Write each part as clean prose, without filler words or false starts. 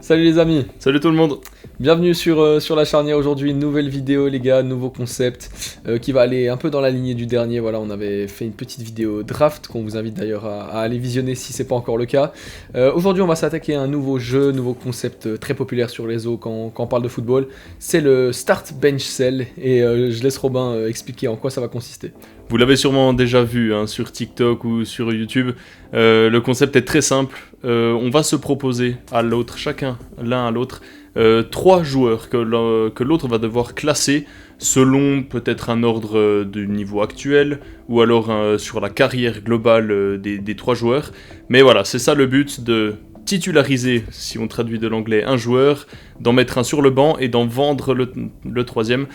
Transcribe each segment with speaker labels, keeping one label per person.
Speaker 1: Salut les amis,
Speaker 2: Salut tout le monde.
Speaker 1: bienvenue sur la charnière aujourd'hui, une nouvelle vidéo les gars, nouveau concept qui va aller un peu dans la lignée du dernier. Voilà, on avait fait une petite vidéo draft qu'on vous invite d'ailleurs à aller visionner si c'est pas encore le cas. Aujourd'hui on va s'attaquer à un nouveau jeu, nouveau concept très populaire sur les réseaux quand on parle de football. C'est le Start Bench Sell et je laisse Robin expliquer en quoi ça va consister.
Speaker 2: Vous l'avez sûrement déjà vu sur TikTok ou sur YouTube. Le concept est très simple. On va se proposer à l'autre, chacun l'un à l'autre, 3 joueurs que l'autre va devoir classer selon peut-être un ordre du niveau actuel ou alors sur la carrière globale des 3 joueurs. Mais voilà, c'est ça le but, de titulariser, si on traduit de l'anglais, un joueur, d'en mettre un sur le banc et d'en vendre le troisième.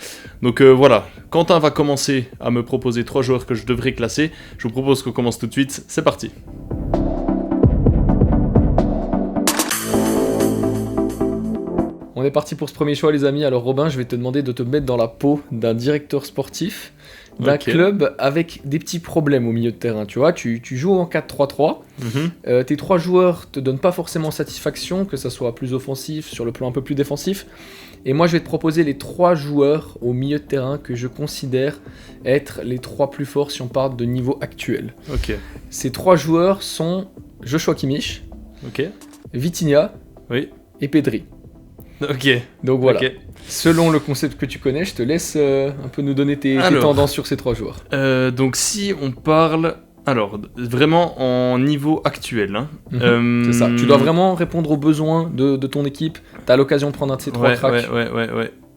Speaker 2: Donc voilà, Quentin va commencer à me proposer 3 joueurs que je devrais classer. Je vous propose qu'on commence tout de suite, c'est parti.
Speaker 1: On est parti pour ce premier choix les amis. Alors Robin, je vais te demander de te mettre dans la peau d'un directeur sportif d'un club avec des petits problèmes au milieu de terrain. Tu vois, tu joues en 4-3-3, tes 3 joueurs te donnent pas forcément satisfaction, que ça soit plus offensif, sur le plan un peu plus défensif. Et moi je vais te proposer les 3 joueurs au milieu de terrain que je considère être les 3 plus forts si on parle de niveau actuel.
Speaker 2: Ok.
Speaker 1: Ces 3 joueurs sont Joshua Kimmich, Vitinha et Pedri.
Speaker 2: Ok.
Speaker 1: Donc voilà.
Speaker 2: Ok.
Speaker 1: Selon le concept que tu connais, je te laisse un peu nous donner tes tendances sur ces 3 joueurs.
Speaker 2: Donc si on parle... Alors, vraiment en niveau actuel.
Speaker 1: C'est ça. Tu dois vraiment répondre aux besoins de ton équipe. Tu as l'occasion de prendre un de ces 3 cracks.
Speaker 2: Ouais.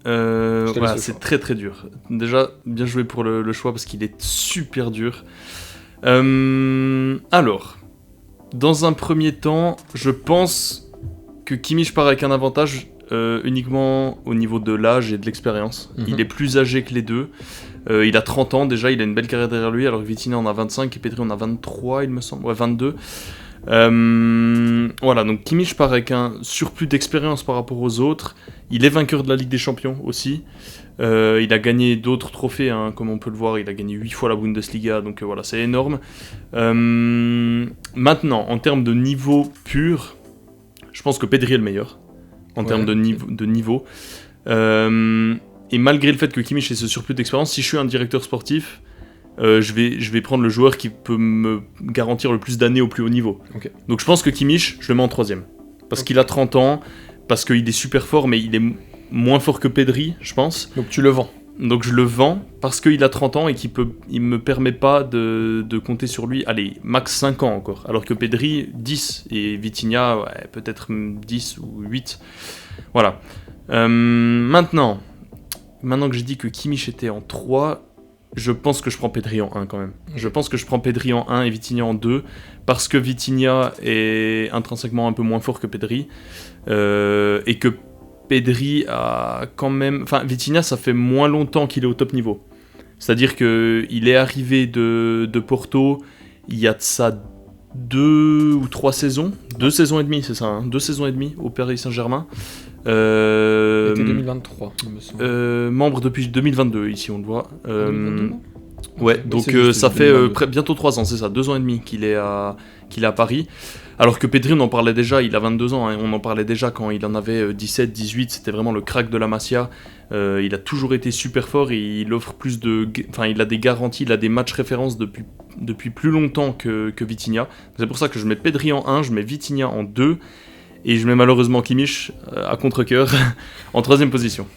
Speaker 2: Voilà, c'est très très dur. Déjà, bien joué pour le choix parce qu'il est super dur. Alors, dans un premier temps, je pense que Kimmich part avec un avantage uniquement au niveau de l'âge et de l'expérience. Il est plus âgé que les deux. Il a 30 ans déjà, il a une belle carrière derrière lui, alors que Vitinha en a 25 et Pedri en a 23, il me semble. Ouais, 22. Voilà, donc Kimmich part avec un surplus d'expérience par rapport aux autres. Il est vainqueur de la Ligue des Champions aussi. Il a gagné d'autres trophées, comme on peut le voir. Il a gagné 8 fois la Bundesliga, donc voilà, c'est énorme. Maintenant, en termes de niveau pur, je pense que Pedri est le meilleur. En termes de niveau. Et malgré le fait que Kimmich ait ce surplus d'expérience, si je suis un directeur sportif, je vais prendre le joueur qui peut me garantir le plus d'années au plus haut niveau. Donc je pense que Kimmich, je le mets en 3ème. Parce qu'il a 30 ans, parce qu'il est super fort, mais il est moins fort que Pedri, je pense.
Speaker 1: Donc tu le vends.
Speaker 2: Donc je le vends parce qu'il a 30 ans et il me permet pas de compter sur lui, allez, max 5 ans encore. Alors que Pedri, 10, et Vitinha, peut-être 10 ou 8. Voilà. Maintenant que j'ai dit que Kimmich était en 3, je pense que je prends Pedri en 1 quand même. Je pense que je prends Pedri en 1 et Vitinha en 2, parce que Vitinha est intrinsèquement un peu moins fort que Pedri, et que Pedri a quand même... Enfin, Vitinha, ça fait moins longtemps qu'il est au top niveau. C'est-à-dire qu'il est arrivé de Porto il y a de ça 2 ou 3 saisons. 2 saisons et demie, c'est ça, 2 saisons et demie au Paris Saint-Germain.
Speaker 1: C'était 2023, il me semble.
Speaker 2: Membre depuis 2022, ici on le voit.
Speaker 1: 2022,
Speaker 2: ouais, donc ça fait bientôt 3 ans, c'est ça, 2 ans et demi qu'il est à Paris. Alors que Pedri, on en parlait déjà, il a 22 ans, on en parlait déjà quand il en avait 17, 18, c'était vraiment le crack de la Masia. Il a toujours été super fort et il offre il a des garanties, il a des matchs références depuis plus longtemps que Vitinha. C'est pour ça que je mets Pedri en 1, je mets Vitinha en 2, et je mets malheureusement Kimmich à contre-cœur en 3ème position.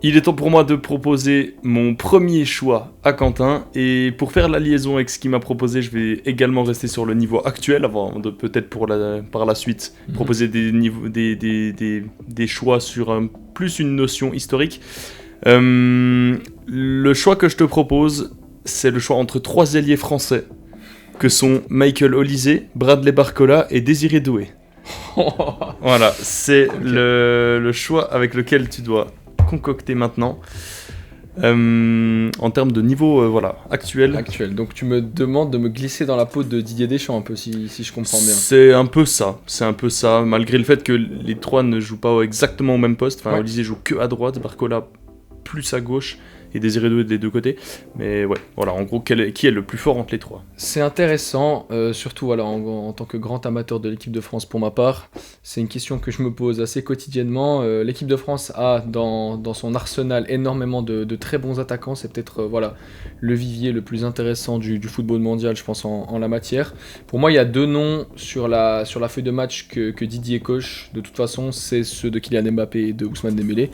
Speaker 2: Il est temps pour moi de proposer mon premier choix à Quentin, et pour faire la liaison avec ce qu'il m'a proposé, je vais également rester sur le niveau actuel avant de peut-être par la suite proposer des choix sur plus une notion historique. Le choix que je te propose, c'est le choix entre 3 ailiers français que sont Michael Olise, Bradley Barcola et Désiré Doué. Voilà, c'est le choix avec lequel tu dois concocter maintenant. En termes de niveau actuel.
Speaker 1: Donc tu me demandes de me glisser dans la peau de Didier Deschamps un peu, si je comprends bien.
Speaker 2: C'est un peu ça, malgré le fait que les 3 ne jouent pas exactement au même poste. Olise joue que à droite, Barcola plus à gauche, Désiré Doué des deux côtés. Mais ouais, voilà, en gros, qui est le plus fort entre les trois?
Speaker 1: C'est intéressant, surtout voilà, en tant que grand amateur de l'équipe de France pour ma part. C'est une question que je me pose assez quotidiennement. L'équipe de France a dans son arsenal énormément de très bons attaquants. C'est peut-être voilà, le vivier le plus intéressant du football mondial, je pense, en la matière. Pour moi, il y a deux noms sur la feuille de match que Didier coche. De toute façon, c'est ceux de Kylian Mbappé et de Ousmane Dembélé.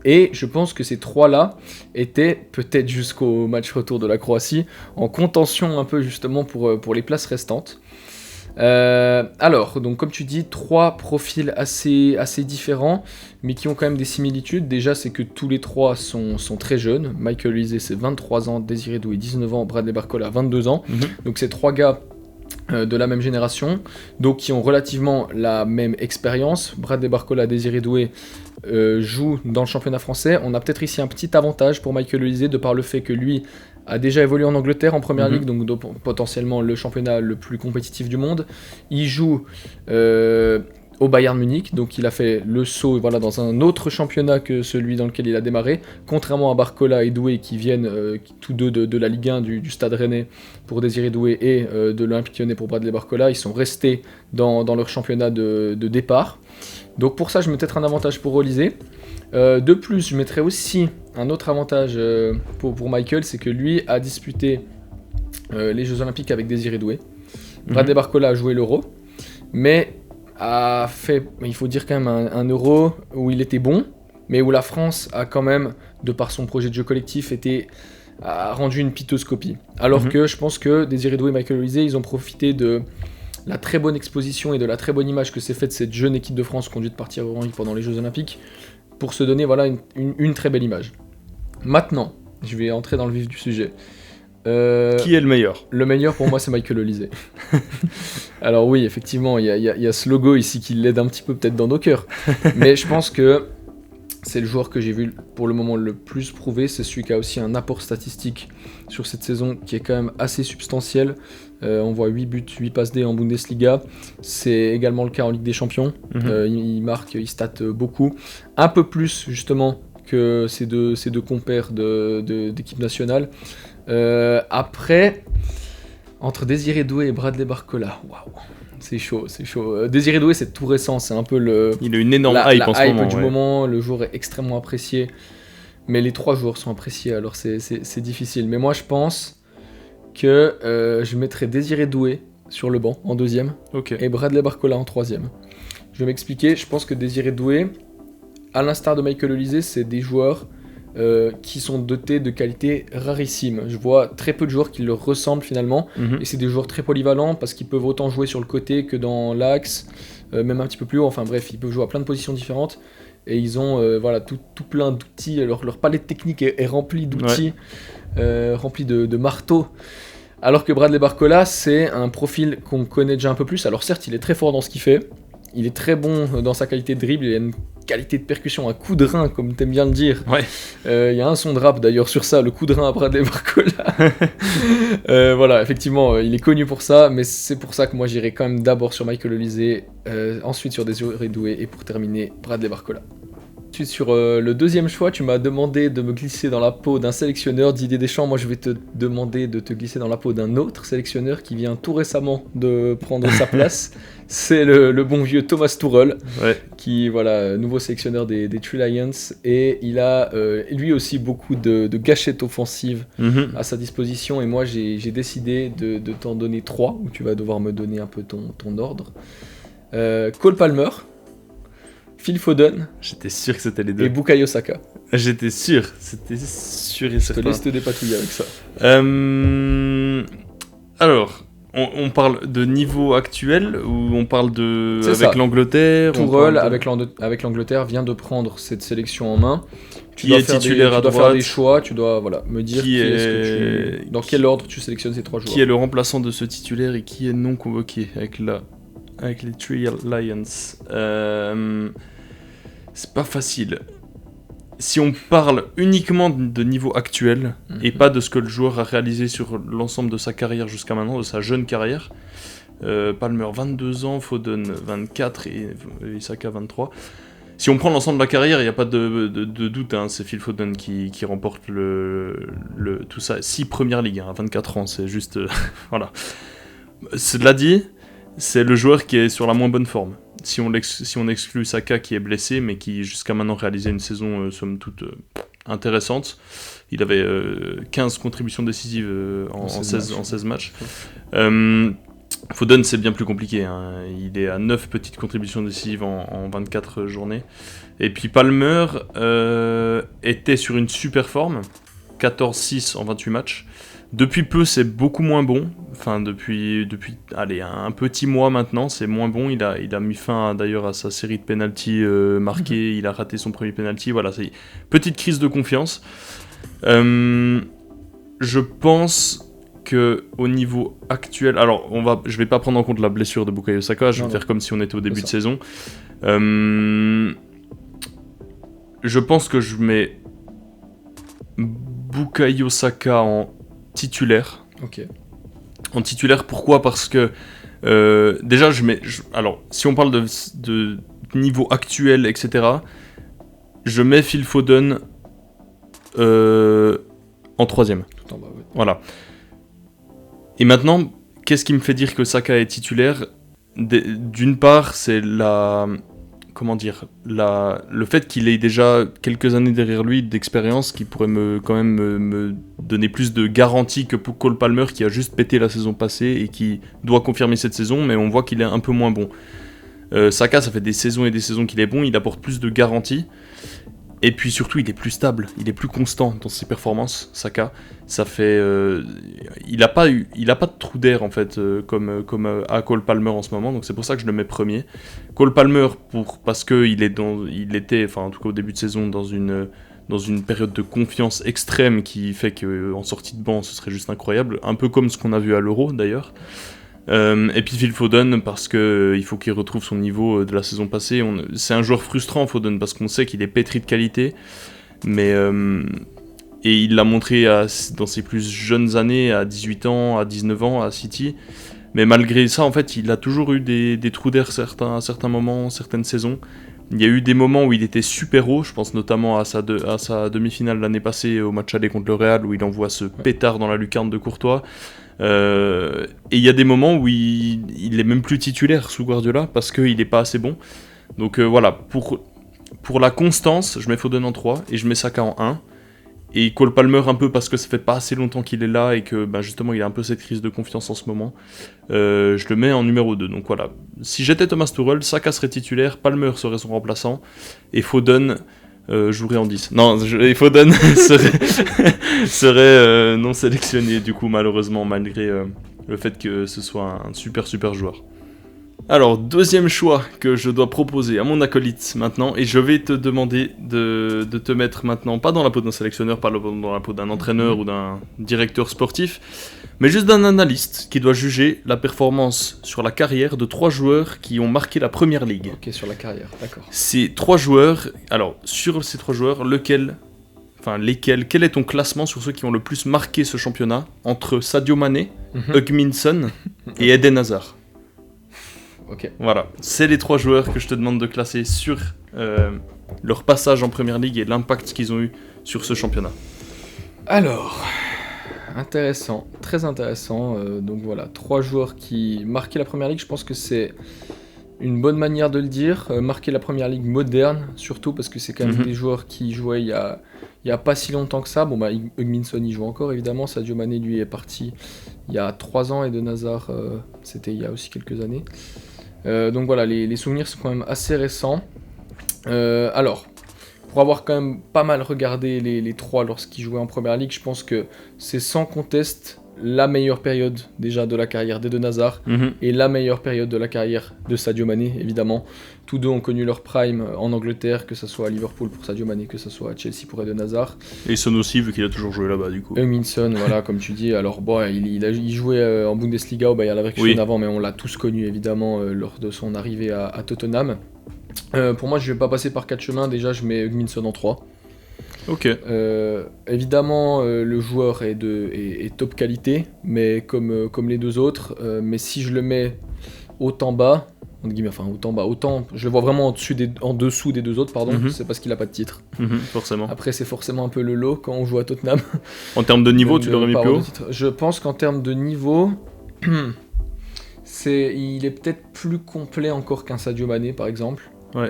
Speaker 1: Et je pense que ces trois-là étaient, peut-être jusqu'au match retour de la Croatie, en contention un peu justement pour les places restantes. Alors, donc comme tu dis, trois profils assez différents, mais qui ont quand même des similitudes. Déjà, c'est que tous les trois sont très jeunes. Michael Olise, c'est 23 ans, Désiré Doué, 19 ans, Bradley Barcola, 22 ans. Donc c'est trois gars de la même génération, donc qui ont relativement la même expérience. Bradley Barcola, Désiré Doué jouent dans le championnat français. On a peut-être ici un petit avantage pour Michael Olise, de par le fait que lui a déjà évolué en Angleterre en première ligue, donc potentiellement le championnat le plus compétitif du monde. Il joue au Bayern Munich, donc il a fait le saut voilà, dans un autre championnat que celui dans lequel il a démarré, contrairement à Barcola et Doué qui viennent tous deux de la Ligue 1 du Stade Rennais pour Désiré Doué et de l'Olympique Lyonnais pour Bradley Barcola. Ils sont restés dans leur championnat de départ. Donc pour ça, je mets peut-être un avantage pour Olise. De plus, je mettrais aussi un autre avantage pour Michael, c'est que lui a disputé les Jeux Olympiques avec Désiré Doué. Bradley Barcola a joué l'Euro, mais a fait, il faut dire quand même, un Euro où il était bon, mais où la France a quand même, de par son projet de jeu collectif, a rendu une piteuse copie. Alors que je pense que Désiré Doué et Michael Olise, ils ont profité de la très bonne exposition et de la très bonne image que s'est faite cette jeune équipe de France conduite par Thierry Henry pendant les Jeux Olympiques pour se donner voilà, une très belle image. Maintenant, je vais entrer dans le vif du sujet.
Speaker 2: Qui est le meilleur?
Speaker 1: Le meilleur pour moi, c'est Michael Olise. Alors oui, effectivement, il y a ce logo ici qui l'aide un petit peu peut-être dans nos cœurs. Mais je pense que c'est le joueur que j'ai vu pour le moment le plus prouvé. C'est celui qui a aussi un apport statistique sur cette saison qui est quand même assez substantiel. On voit 8 buts, 8 passes D en Bundesliga. C'est également le cas en Ligue des Champions. Il marque, il state beaucoup. Un peu plus justement que ces deux compères d'équipe nationale. Après, entre Désiré Doué et Bradley Barcola, waouh, c'est chaud. Désiré Doué, c'est tout récent, c'est un peu
Speaker 2: il a une énorme hype en ce moment.
Speaker 1: Du moment, le joueur est extrêmement apprécié, mais les trois joueurs sont appréciés, alors c'est difficile. Mais moi, je pense que je mettrais Désiré Doué sur le banc en deuxième, et Bradley Barcola en troisième. Je vais m'expliquer. Je pense que Désiré Doué, à l'instar de Michael Olise, c'est des joueurs qui sont dotés de qualités rarissimes. Je vois très peu de joueurs qui leur ressemblent finalement, et c'est des joueurs très polyvalents parce qu'ils peuvent autant jouer sur le côté que dans l'axe, même un petit peu plus haut, enfin bref, ils peuvent jouer à plein de positions différentes, et ils ont voilà, tout plein d'outils, leur palette technique est remplie d'outils, remplie de marteaux. Alors que Bradley Barcola, c'est un profil qu'on connaît déjà un peu plus. Alors certes, il est très fort dans ce qu'il fait, il est très bon dans sa qualité de dribble, il a une qualité de percussion, un coup de rein, comme t'aimes bien le dire. Il y a un son de rap d'ailleurs sur ça, le coup de rein à Bradley Barcola. Voilà, effectivement, il est connu pour ça, mais c'est pour ça que moi j'irai quand même d'abord sur Michael Olise, ensuite sur Désiré Doué, et pour terminer, Bradley Barcola. Ensuite, sur le deuxième choix, tu m'as demandé de me glisser dans la peau d'un sélectionneur. Didier Deschamps, moi je vais te demander de te glisser dans la peau d'un autre sélectionneur qui vient tout récemment de prendre sa place. C'est le bon vieux Thomas Tuchel, qui voilà, nouveau sélectionneur des Three Lions, et il a lui aussi beaucoup de gâchettes offensives à sa disposition, et moi j'ai décidé de t'en donner 3, où tu vas devoir me donner un peu ton ordre. Cole Palmer, Phil Foden,
Speaker 2: j'étais sûr que c'était les deux,
Speaker 1: et Bukayo Saka.
Speaker 2: J'étais sûr, c'était sûr et certain.
Speaker 1: Je te laisse te dépatouiller avec ça.
Speaker 2: Alors, on parle de niveau actuel ou on parle avec
Speaker 1: ça.
Speaker 2: L'Angleterre?
Speaker 1: Tuchel, avec l'Angleterre, vient de prendre cette sélection en main.
Speaker 2: Qui est titulaire à droite?
Speaker 1: Tu dois faire des choix, tu dois me dire dans quel ordre tu sélectionnes ces trois joueurs.
Speaker 2: Qui est le remplaçant de ce titulaire et qui est non convoqué avec les Three Lions? C'est pas facile. Si on parle uniquement de niveau actuel et pas de ce que le joueur a réalisé sur l'ensemble de sa carrière jusqu'à maintenant, de sa jeune carrière, Palmer 22 ans, Foden 24 et Saka 23, Si on prend l'ensemble de la carrière, il n'y a pas de doute, hein, c'est Phil Foden qui remporte tout ça. 6 premières ligues, à 24 ans, c'est juste... voilà. Cela dit, c'est le joueur qui est sur la moins bonne forme. Si on exclut Saka qui est blessé, mais qui jusqu'à maintenant réalisait une saison somme toute intéressante. Il avait 15 contributions décisives en 16 matchs. Foden, c'est bien plus compliqué, hein. Il est à 9 petites contributions décisives en 24 journées. Et puis Palmer était sur une super forme, 14-6 en 28 matchs. Depuis peu, c'est beaucoup moins bon. Enfin, depuis un petit mois maintenant, c'est moins bon. Il a mis fin d'ailleurs à sa série de pénaltys marqués. Il a raté son premier pénalty. Voilà, c'est une petite crise de confiance. Je pense que au niveau actuel, alors je vais pas prendre en compte la blessure de Bukayo Saka, je vais faire comme si on était au début de saison. Je pense que je mets Bukayo Saka en titulaire.
Speaker 1: Ok.
Speaker 2: En titulaire, pourquoi ? Parce que déjà alors si on parle de niveau actuel, etc., je mets Phil Foden en troisième.
Speaker 1: Tout en bas, ouais.
Speaker 2: Voilà. Et maintenant, qu'est-ce qui me fait dire que Saka est titulaire ? D'une part, c'est le fait qu'il ait déjà quelques années derrière lui d'expérience qui pourrait quand même me donner plus de garanties que pour Cole Palmer qui a juste pété la saison passée et qui doit confirmer cette saison, mais on voit qu'il est un peu moins bon. Saka, ça fait des saisons et des saisons qu'il est bon, il apporte plus de garanties. Et puis surtout, il est plus stable, il est plus constant dans ses performances, Saka. Ça fait, il a pas de trou d'air en fait, comme à Cole Palmer en ce moment. Donc c'est pour ça que je le mets premier. Cole Palmer parce que il était, enfin en tout cas au début de saison dans une période de confiance extrême qui fait qu'en sortie de banc, ce serait juste incroyable, un peu comme ce qu'on a vu à l'Euro d'ailleurs. Et puis Phil Foden parce que il faut qu'il retrouve son niveau de la saison passée. C'est un joueur frustrant, Foden, parce qu'on sait qu'il est pétri de qualité, mais et il l'a montré dans ses plus jeunes années, à 18 ans, à 19 ans, à City. Mais malgré ça, en fait, il a toujours eu des trous d'air à certains moments, certaines saisons. Il y a eu des moments où il était super haut, je pense notamment à sa demi-finale l'année passée au match aller contre le Real, où il envoie ce pétard dans la lucarne de Courtois. Et il y a des moments où il est même plus titulaire sous Guardiola parce qu'il n'est pas assez bon. Donc voilà, pour la constance, je mets Foden en 3 et je mets Saka en 1. Et Cole Palmer un peu parce que ça fait pas assez longtemps qu'il est là et que justement il a un peu cette crise de confiance en ce moment. Je le mets en numéro 2. Donc voilà, si j'étais Thomas Tuchel, Saka serait titulaire, Palmer serait son remplaçant et Foden jouerait en 10. Non, Foden serait non sélectionné du coup malheureusement malgré le fait que ce soit un super joueur. Alors, deuxième choix que je dois proposer à mon acolyte maintenant, et je vais te demander de te mettre maintenant, pas dans la peau d'un sélectionneur, pas dans la peau d'un entraîneur ou d'un directeur sportif, mais juste d'un analyste qui doit juger la performance sur la carrière de 3 joueurs qui ont marqué la Première Ligue.
Speaker 1: Ok, sur la carrière, d'accord.
Speaker 2: Ces 3 joueurs, alors, sur ces 3 joueurs, lesquels, quel est ton classement sur ceux qui ont le plus marqué ce championnat entre Sadio Mané, Heung-min Son et Eden Hazard?
Speaker 1: Ok.
Speaker 2: Voilà, c'est les 3 joueurs que je te demande de classer sur leur passage en Première Ligue et l'impact qu'ils ont eu sur ce championnat.
Speaker 1: Alors, intéressant, très intéressant. Donc voilà, 3 joueurs qui marquaient la Première Ligue, je pense que c'est une bonne manière de le dire. Marquer la Première Ligue moderne, surtout parce que c'est quand même des joueurs qui jouaient il y a pas si longtemps que ça. Bon bah, Heung-min Son y joue encore évidemment, Sadio Mané lui est parti il y a 3 ans et Eden Hazard c'était il y a aussi quelques années. Donc voilà, les souvenirs sont quand même assez récents. Alors, pour avoir quand même pas mal regardé les 3 lorsqu'ils jouaient en Première Ligue, je pense que c'est sans conteste la meilleure période déjà de la carrière d'Eden Hazard et la meilleure période de la carrière de Sadio Mané, évidemment. Tous deux ont connu leur prime en Angleterre, que ce soit à Liverpool pour Sadio Mané, que ce soit à Chelsea pour Eden Hazard.
Speaker 2: Et Son aussi, vu qu'il a toujours joué là-bas, du coup.
Speaker 1: Heung-min Son, voilà, comme tu dis. Alors, bon, il jouait en Bundesliga au Bayer Leverkusen avant, mais on l'a tous connu, évidemment, lors de son arrivée à Tottenham. Pour moi, je vais pas passer par 4 chemins. Déjà, je mets Heung-min Son en 3.
Speaker 2: Ok.
Speaker 1: Évidemment, le joueur est top qualité, mais comme les 2 autres. Mais si je le mets haut en bas, entre guillemets, enfin autant bas, autant je le vois vraiment en dessous des deux autres, pardon, c'est parce qu'il a pas de titre.
Speaker 2: Forcément.
Speaker 1: Après c'est forcément un peu le lot quand on joue à Tottenham.
Speaker 2: En termes de niveau, tu l'aurais mis plus haut ?
Speaker 1: Je pense qu'en termes de niveau, il est peut-être plus complet encore qu'un Sadio Mané par exemple.
Speaker 2: Ouais.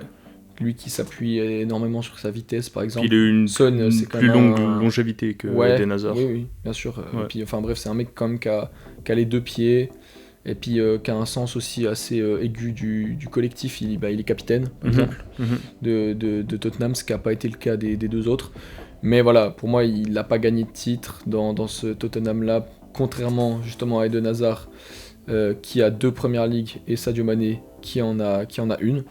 Speaker 1: Lui qui s'appuie énormément sur sa vitesse par exemple.
Speaker 2: Il a une
Speaker 1: Son, c'est
Speaker 2: plus longue longévité que Eden Hazard.
Speaker 1: Oui, bien sûr. Et puis, enfin bref, c'est un mec quand même qui a les deux pieds et puis qui a un sens aussi assez aigu du collectif. Il est capitaine par exemple de Tottenham, ce qui n'a pas été le cas des deux autres. Mais voilà, pour moi, il n'a pas gagné de titre dans ce Tottenham-là, contrairement justement à Eden Hazard qui a 2 premières ligues et Sadio Mané qui en a une.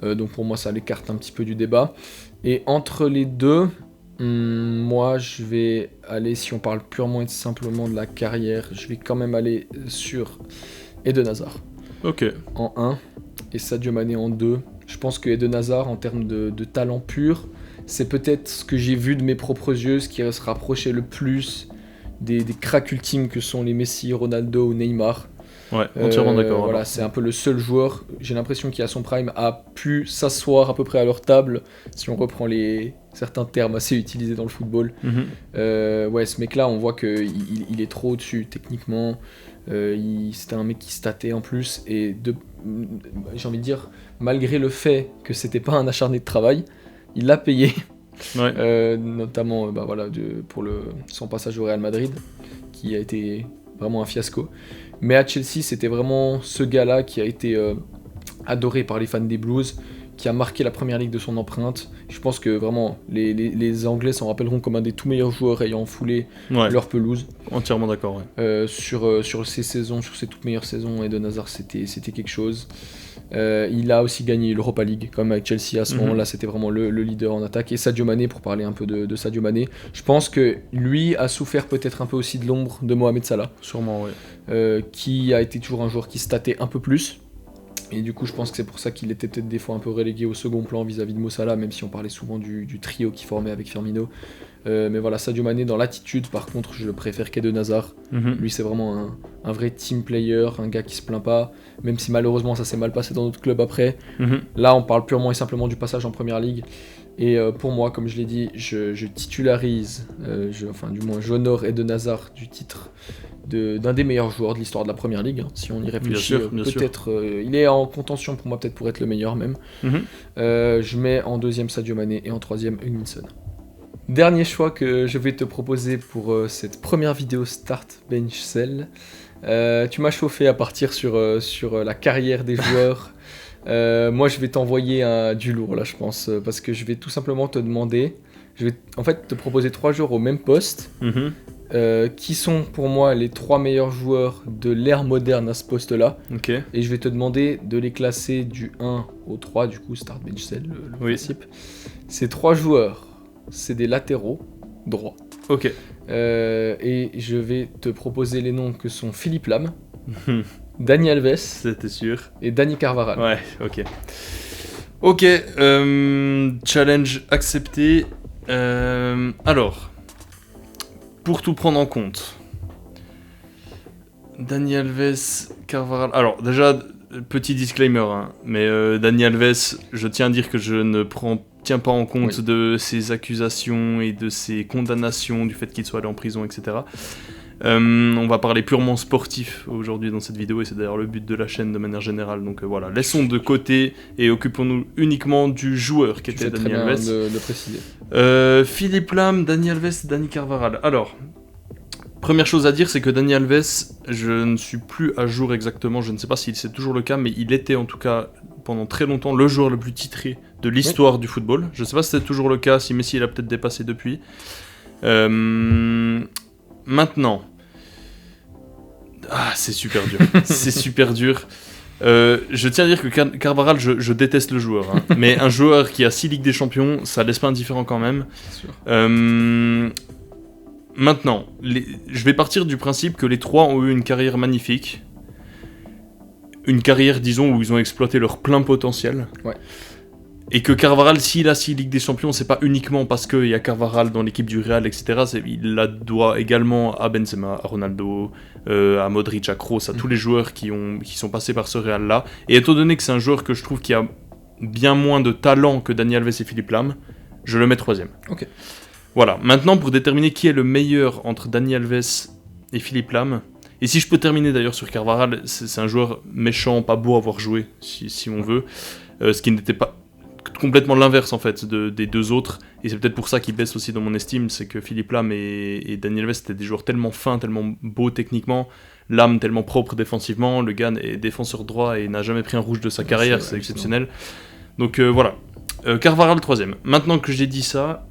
Speaker 1: Donc pour moi ça l'écarte un petit peu du débat. Et entre les deux, moi je vais aller, si on parle purement et simplement de la carrière, je vais quand même aller sur Eden Hazard en 1 et Sadio Mané en 2. Je pense que Eden Hazard en termes de talent pur, c'est peut-être ce que j'ai vu de mes propres yeux, ce qui se rapprochait le plus des cracks ultimes que sont les Messi, Ronaldo ou Neymar.
Speaker 2: Ouais, entièrement d'accord.
Speaker 1: Voilà, c'est un peu le seul joueur, j'ai l'impression, qui à son prime a pu s'asseoir à peu près à leur table, si on reprend certains termes assez utilisés dans le football. Ouais, ce mec-là, on voit qu'il est trop au-dessus techniquement. C'était un mec qui statait en plus, et j'ai envie de dire, malgré le fait que c'était pas un acharné de travail, il l'a payé. Ouais. Notamment pour son passage au Real Madrid, qui a été vraiment un fiasco. Mais à Chelsea, c'était vraiment ce gars-là qui a été adoré par les fans des Blues, qui a marqué la première ligue de son empreinte. Je pense que vraiment, les Anglais s'en rappelleront comme un des tout meilleurs joueurs ayant foulé leur pelouse.
Speaker 2: Entièrement d'accord, ouais.
Speaker 1: Sur ses saisons, sur ses toutes meilleures saisons, Eden Hazard, c'était quelque chose. Il a aussi gagné l'Europa League, comme avec Chelsea à ce moment-là, c'était vraiment le leader en attaque. Et Sadio Mané, pour parler un peu de Sadio Mané, je pense que lui a souffert peut-être un peu aussi de l'ombre de Mohamed Salah.
Speaker 2: Sûrement, oui.
Speaker 1: Qui a été toujours un joueur qui statait un peu plus. Et du coup, je pense que c'est pour ça qu'il était peut-être des fois un peu relégué au second plan vis-à-vis de Mo Salah, même si on parlait souvent du trio qu'il formait avec Firmino. Mais voilà, Sadio Mané, dans l'attitude, par contre, je préfère qu'Eden Hazard. Lui, c'est vraiment un vrai team player, un gars qui se plaint pas, même si malheureusement ça s'est mal passé dans notre club après. Là, on parle purement et simplement du passage en première ligue. Et pour moi, comme je l'ai dit, je titularise, du moins j'honore Eden Hazard du titre d'un des meilleurs joueurs de l'histoire de la première ligue, hein, si on y réfléchit. Bien sûr. Peut-être, il est en contention pour moi, peut-être pour être le meilleur même. Je mets en deuxième Sadio Mané et en troisième Hugminson. Dernier choix que je vais te proposer pour cette première vidéo Start Bench Sell. Tu m'as chauffé à partir sur la carrière des joueurs. Moi, je vais t'envoyer du lourd là, je pense, parce que je vais tout simplement te demander. Je vais en fait te proposer 3 joueurs au même poste. Qui sont pour moi les 3 meilleurs joueurs de l'ère moderne à ce poste-là. Et je vais te demander de les classer du 1 au 3, du coup, Start Bench Sell, le principe. Ces 3 joueurs, c'est des latéraux droits. Et je vais te proposer les noms que sont Philippe Lam, Dani Alves,
Speaker 2: c'était sûr,
Speaker 1: et Dani Carvajal.
Speaker 2: Ouais, ok, challenge accepté. Alors, pour tout prendre en compte, Dani Alves, Carvajal. Alors déjà, petit disclaimer, hein, mais Dani Alves, je tiens à dire que je ne tiens pas en compte de ses accusations et de ses condamnations, du fait qu'il soit allé en prison, etc. On va parler purement sportif aujourd'hui dans cette vidéo, et c'est d'ailleurs le but de la chaîne de manière générale. Donc voilà, laissons de côté et occupons-nous uniquement du joueur qui était Dani Alves.
Speaker 1: De préciser.
Speaker 2: Philippe Lam, Dani Alves, Dani Carvajal. Alors, première chose à dire, c'est que Dani Alves, je ne suis plus à jour exactement, je ne sais pas si c'est toujours le cas, mais il était en tout cas pendant très longtemps le joueur le plus titré de l'histoire du football. Je ne sais pas si c'est toujours le cas, si Messi il a peut-être dépassé depuis. Maintenant, c'est super dur. C'est super dur. Je tiens à dire que Carvajal, je déteste le joueur. Hein. Mais un joueur qui a 6 Ligues des Champions, ça laisse pas indifférent quand même. Maintenant, je vais partir du principe que les 3 ont eu une carrière magnifique. Une carrière, disons, où ils ont exploité leur plein potentiel. Et que Carvajal, s'il a 6 Ligues des Champions, c'est pas uniquement parce qu'il y a Carvajal dans l'équipe du Real, etc. Il la doit également à Benzema, à Ronaldo, à Modric, à Kroos, à tous les joueurs qui sont passés par ce Real-là. Et étant donné que c'est un joueur que je trouve qui a bien moins de talent que Dani Alves et Philippe Lam, je le mets 3e.
Speaker 1: Ok.
Speaker 2: Voilà, maintenant pour déterminer qui est le meilleur entre Dani Alves et Philippe Lam, et si je peux terminer d'ailleurs sur Carvajal, c'est un joueur méchant, pas beau à voir jouer, si on veut, ce qui n'était pas complètement l'inverse en fait des deux autres, et c'est peut-être pour ça qu'il baisse aussi dans mon estime, c'est que Philippe Lam et Dani Alves étaient des joueurs tellement fins, tellement beaux techniquement, Lam tellement propre défensivement, le gars est défenseur droit et n'a jamais pris un rouge de sa carrière, c'est exceptionnel. Donc voilà, Carvajal 3e. Maintenant que j'ai dit ça,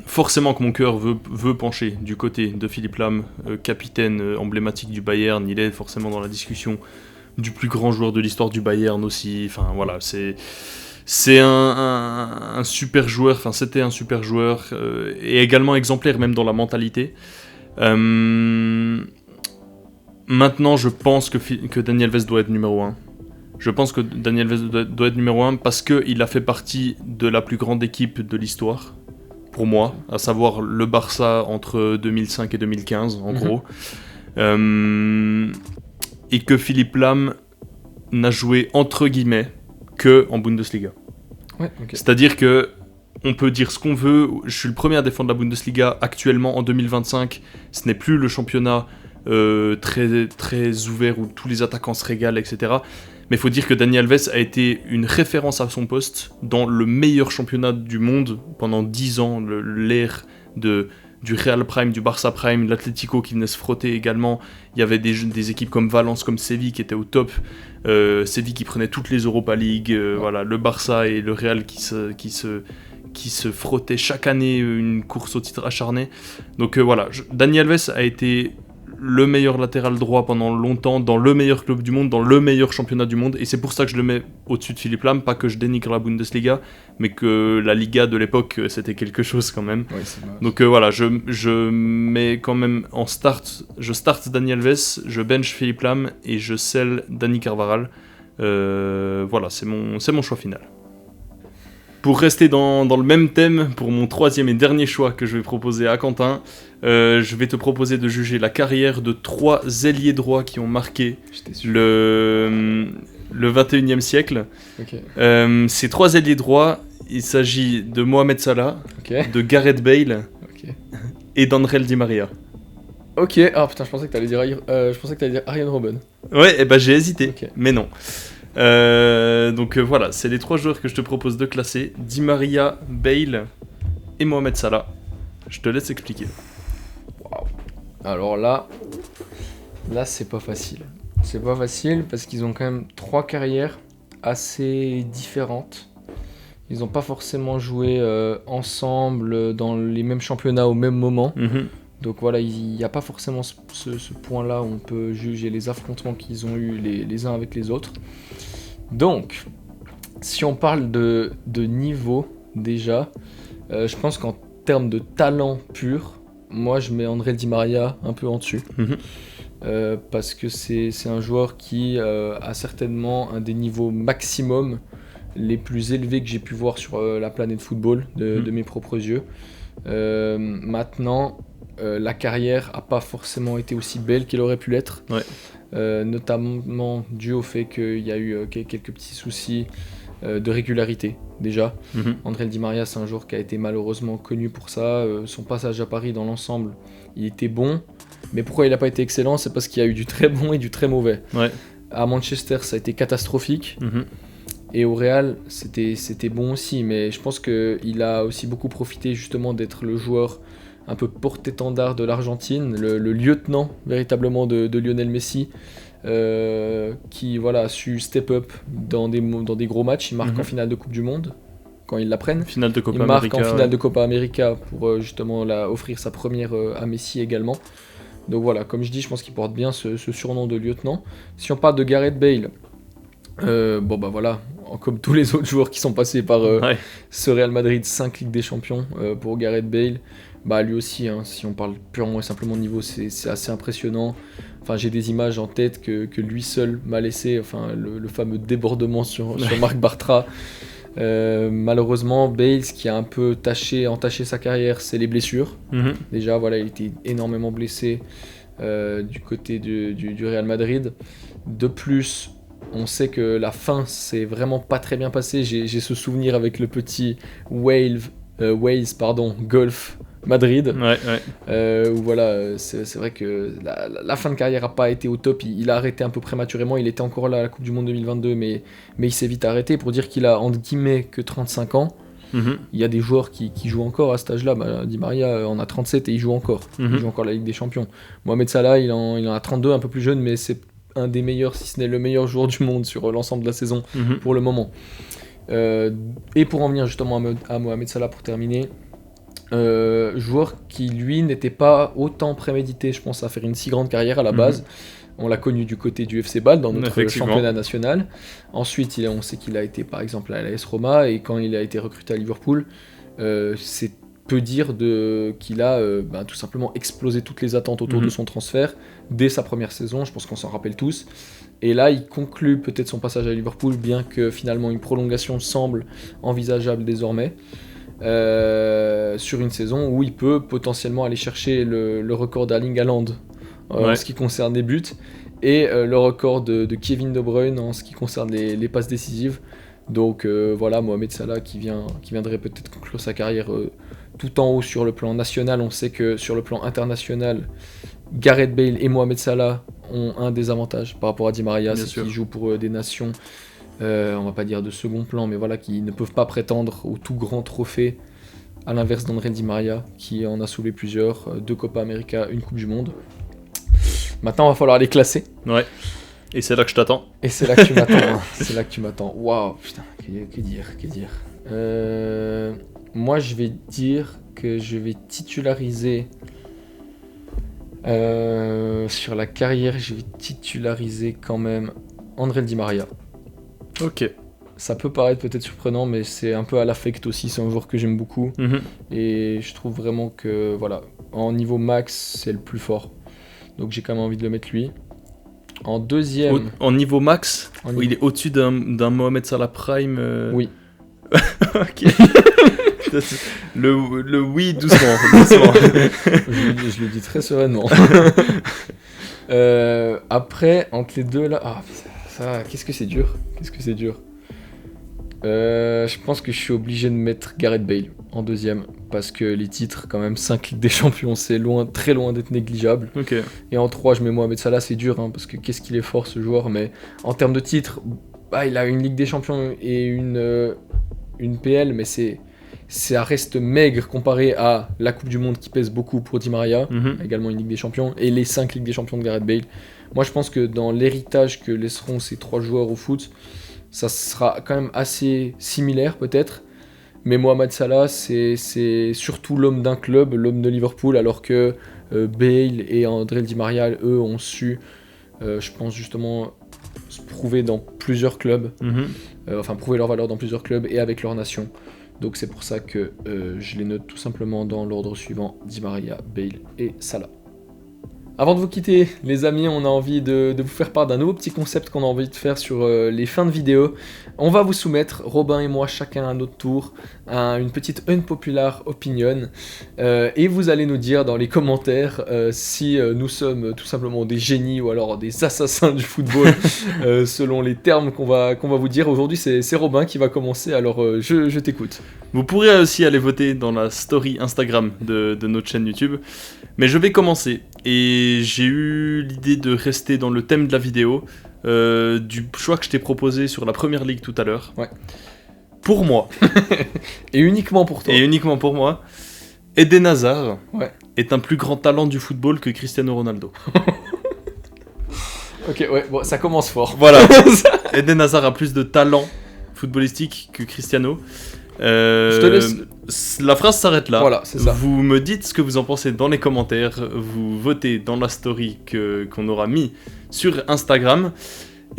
Speaker 2: forcément que mon cœur veut pencher du côté de Philippe Lam, capitaine emblématique du Bayern, il est forcément dans la discussion du plus grand joueur de l'histoire du Bayern aussi, enfin voilà, c'est un super joueur, enfin c'était un super joueur, et également exemplaire même dans la mentalité. Maintenant je pense que Dani Alves doit être numéro 1. Je pense que Dani Alves doit être numéro 1 parce qu'il a fait partie de la plus grande équipe de l'histoire, pour moi, à savoir le Barça entre 2005 et 2015, en gros. Et que Philippe Lam n'a joué, entre guillemets, que en Bundesliga.
Speaker 1: Ouais, okay.
Speaker 2: C'est-à-dire que on peut dire ce qu'on veut, je suis le premier à défendre la Bundesliga actuellement en 2025, ce n'est plus le championnat très, très ouvert où tous les attaquants se régalent, etc. Mais il faut dire que Dani Alves a été une référence à son poste dans le meilleur championnat du monde pendant 10 ans, l'ère du Real Prime, du Barça Prime, l'Atlético qui venait se frotter également. Il y avait des équipes comme Valence, comme Séville qui étaient au top. Séville qui prenait toutes les Europa League. Voilà, le Barça et le Real qui se frottaient chaque année, une course au titre acharnée. Donc voilà, Dani Alves a été le meilleur latéral droit pendant longtemps, dans le meilleur club du monde, dans le meilleur championnat du monde, et c'est pour ça que je le mets au-dessus de Philippe Lam, pas que je dénigre la Bundesliga, mais que la Liga de l'époque, c'était quelque chose quand même.
Speaker 1: Ouais, c'est
Speaker 2: donc voilà, je mets quand même en start, je start Dani Alves, je bench Philippe Lam, et je sell Dani Carvajal. Voilà, c'est mon choix final. Pour rester dans le même thème, pour mon 3e et dernier choix que je vais proposer à Quentin, je vais te proposer de juger la carrière de 3 ailiers droits qui ont marqué le 21e siècle.
Speaker 1: Okay.
Speaker 2: Ces 3 ailiers droits, il s'agit de Mohamed Salah, de Gareth Bale et d'André Di Maria.
Speaker 1: Ok, ah putain, je pensais que t'allais dire Arjen Robben.
Speaker 2: Ouais, et bah j'ai hésité, mais non. Donc voilà, c'est les 3 joueurs que je te propose de classer: Di Maria, Bale et Mohamed Salah. Je te laisse expliquer.
Speaker 1: Waouh. Alors là c'est pas facile. C'est pas facile parce qu'ils ont quand même 3 carrières assez différentes. Ils n'ont pas forcément joué ensemble dans les mêmes championnats au même moment. Donc voilà, il n'y a pas forcément ce point-là où on peut juger les affrontements qu'ils ont eu les uns avec les autres. Donc, si on parle de niveau déjà, je pense qu'en termes de talent pur, moi je mets André Di Maria un peu en dessus. Parce que c'est un joueur qui a certainement un des niveaux maximum les plus élevés que j'ai pu voir sur la planète football de mes propres yeux. Maintenant, la carrière n'a pas forcément été aussi belle qu'elle aurait pu l'être, notamment dû au fait qu'il y a eu quelques petits soucis de régularité déjà. André Di Maria, c'est un joueur qui a été malheureusement connu pour ça. Son passage à Paris dans l'ensemble, il était bon, mais pourquoi il n'a pas été excellent? C'est parce qu'il y a eu du très bon et du très mauvais. À Manchester, ça a été catastrophique. Et au Real, c'était bon aussi, mais je pense qu'il a aussi beaucoup profité justement d'être le joueur un peu porte-étendard de l'Argentine, le lieutenant véritablement de Lionel Messi, qui voilà, a su step up dans des gros matchs. Il marque en finale de Coupe du Monde, quand ils la prennent.
Speaker 2: Finale de Copa
Speaker 1: il marque
Speaker 2: América,
Speaker 1: en finale de Copa América pour justement offrir sa première à Messi également. Donc voilà, comme je dis, je pense qu'il porte bien ce surnom de lieutenant. Si on parle de Gareth Bale, bon bah voilà, comme tous les autres joueurs qui sont passés par ce Real Madrid, 5 Ligues des Champions pour Gareth Bale. Bah lui aussi, hein, si on parle purement et simplement de niveau, c'est assez impressionnant. Enfin, j'ai des images en tête que lui seul m'a laissé, enfin, le fameux débordement sur Marc Bartra. Malheureusement, Bale, ce qui a un peu entaché sa carrière, c'est les blessures. Déjà, voilà, il était énormément blessé du côté du Real Madrid. De plus, on sait que la fin s'est vraiment pas très bien passée. J'ai ce souvenir avec le petit Wales, Golf Madrid, où voilà, c'est vrai que la fin de carrière n'a pas été au top. Il a arrêté un peu prématurément. Il était encore là à la Coupe du Monde 2022, mais il s'est vite arrêté. Pour dire qu'il a entre guillemets que 35 ans. Il y a des joueurs qui jouent encore à cet âge-là. Di Maria en a 37 et il joue encore. Il joue encore la Ligue des Champions. Mohamed Salah, il en a 32, un peu plus jeune, mais c'est un des meilleurs, si ce n'est le meilleur joueur du monde sur l'ensemble de la saison pour le moment. Et pour en venir justement à Mohamed Salah pour terminer, joueur qui lui n'était pas autant prémédité, je pense, à faire une si grande carrière à la base. On l'a connu du côté du FC Bâle dans notre championnat national. Ensuite, on sait qu'il a été par exemple à l'AS Roma, et quand il a été recruté à Liverpool, c'est peu dire qu'il a tout simplement explosé toutes les attentes autour de son transfert dès sa première saison. Je pense qu'on s'en rappelle tous. Et là, il conclut peut-être son passage à Liverpool, bien que finalement une prolongation semble envisageable désormais. Sur une saison où il peut potentiellement aller chercher le record d'Erling Haaland en ce qui concerne les buts, et le record de Kevin De Bruyne en ce qui concerne les passes décisives. Donc voilà, Mohamed Salah qui viendrait peut-être conclure sa carrière tout en haut sur le plan national. On sait que sur le plan international, Gareth Bale et Mohamed Salah ont un désavantage par rapport à Di Maria, c'est qu'ils jouent pour des nations, on va pas dire de second plan, mais voilà, qui ne peuvent pas prétendre au tout grand trophée, à l'inverse d'André Di Maria, qui en a soulevé plusieurs, 2 Copa América, 1 Coupe du Monde. Maintenant, il va falloir les classer.
Speaker 2: Ouais. Et c'est là que je t'attends.
Speaker 1: Et c'est là que tu m'attends. Hein. C'est là que tu m'attends. Waouh, putain, que dire. Moi, je vais dire que je vais titulariser sur la carrière. Je vais titulariser quand même André Di Maria.
Speaker 2: Ok.
Speaker 1: Ça peut paraître peut-être surprenant, mais c'est un peu à l'affect aussi. C'est un joueur que j'aime beaucoup. Et je trouve vraiment que, voilà, en niveau max, c'est le plus fort. Donc j'ai quand même envie de le mettre lui. En deuxième...
Speaker 2: En niveau max, il est au-dessus d'un Mohamed Salah Prime.
Speaker 1: Oui.
Speaker 2: Ok. le oui, doucement.
Speaker 1: je le dis très sereinement. Après, entre les deux là... Ah, ça, qu'est-ce que c'est dur. Je pense que je suis obligé de mettre Gareth Bale en deuxième, parce que les titres, quand même, 5 Ligues des Champions, c'est très loin d'être négligeable.
Speaker 2: Okay.
Speaker 1: Et en 3, je mets Mohamed Salah, c'est dur, parce que qu'est-ce qu'il est fort ce joueur, mais en termes de titres, il a une Ligue des Champions et une PL, mais ça reste maigre comparé à la Coupe du Monde qui pèse beaucoup pour Di Maria, également une Ligue des Champions, et les 5 Ligues des Champions de Gareth Bale. Moi, je pense que dans l'héritage que laisseront ces 3 joueurs au foot, ça sera quand même assez similaire peut-être, mais Mohamed Salah c'est surtout l'homme d'un club, l'homme de Liverpool, alors que Bale et André Di Maria, eux, ont su, je pense justement, se prouver dans plusieurs clubs, prouver leur valeur dans plusieurs clubs et avec leur nation. Donc c'est pour ça que je les note tout simplement dans l'ordre suivant: Di Maria, Bale et Salah. Avant de vous quitter, les amis, on a envie de vous faire part d'un nouveau petit concept qu'on a envie de faire sur les fins de vidéo. On va vous soumettre, Robin et moi, chacun à notre tour, une petite unpopular opinion. Et vous allez nous dire dans les commentaires si nous sommes tout simplement des génies ou alors des assassins du football, selon les termes qu'on va vous dire. Aujourd'hui, c'est Robin qui va commencer, alors je t'écoute.
Speaker 2: Vous pourrez aussi aller voter dans la story Instagram de notre chaîne YouTube. Mais je vais commencer, et j'ai eu l'idée de rester dans le thème de la vidéo, du choix que je t'ai proposé sur la Première Ligue tout à l'heure.
Speaker 1: Ouais.
Speaker 2: Pour moi.
Speaker 1: Et uniquement pour toi.
Speaker 2: Et uniquement pour moi. Eden Hazard est un plus grand talent du football que Cristiano Ronaldo.
Speaker 1: Ok, ouais, bon, ça commence fort.
Speaker 2: Voilà. Eden Hazard a plus de talent footballistique que Cristiano.
Speaker 1: Je te laisse.
Speaker 2: La phrase s'arrête là.
Speaker 1: Voilà, c'est ça.
Speaker 2: Vous me dites ce que vous en pensez dans les commentaires. Vous votez dans la story qu'on aura mis sur Instagram.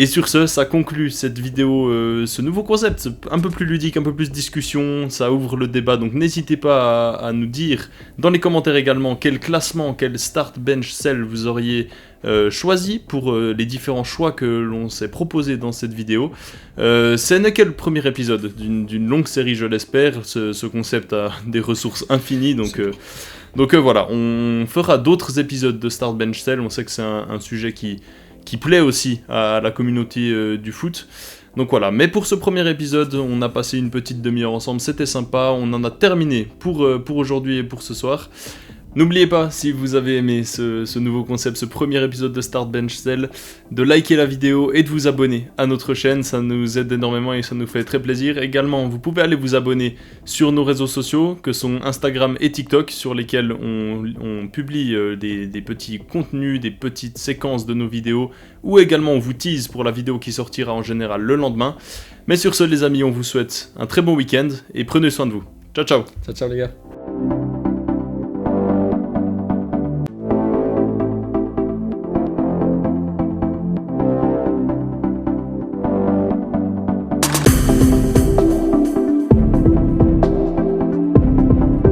Speaker 2: Et sur ce, ça conclut cette vidéo, ce nouveau concept, un peu plus ludique, un peu plus discussion, ça ouvre le débat, donc n'hésitez pas à nous dire dans les commentaires également quel classement, quel start bench sell vous auriez choisi pour les différents choix que l'on s'est proposé dans cette vidéo. Ce n'est que le premier épisode d'une longue série, je l'espère. Ce concept a des ressources infinies, donc voilà, on fera d'autres épisodes de Start Bench Sell. On sait que c'est un sujet qui plaît aussi à la communauté du foot. Donc voilà, mais pour ce premier épisode, on a passé une petite demi-heure ensemble, c'était sympa, on en a terminé pour aujourd'hui et pour ce soir. N'oubliez pas, si vous avez aimé ce nouveau concept, ce premier épisode de Start Bench Sell, de liker la vidéo et de vous abonner à notre chaîne, ça nous aide énormément et ça nous fait très plaisir. Également, vous pouvez aller vous abonner sur nos réseaux sociaux, que sont Instagram et TikTok, sur lesquels on publie des petits contenus, des petites séquences de nos vidéos, ou également on vous tease pour la vidéo qui sortira en général le lendemain. Mais sur ce les amis, on vous souhaite un très bon week-end et prenez soin de vous. Ciao ciao.
Speaker 1: Ciao ciao les gars.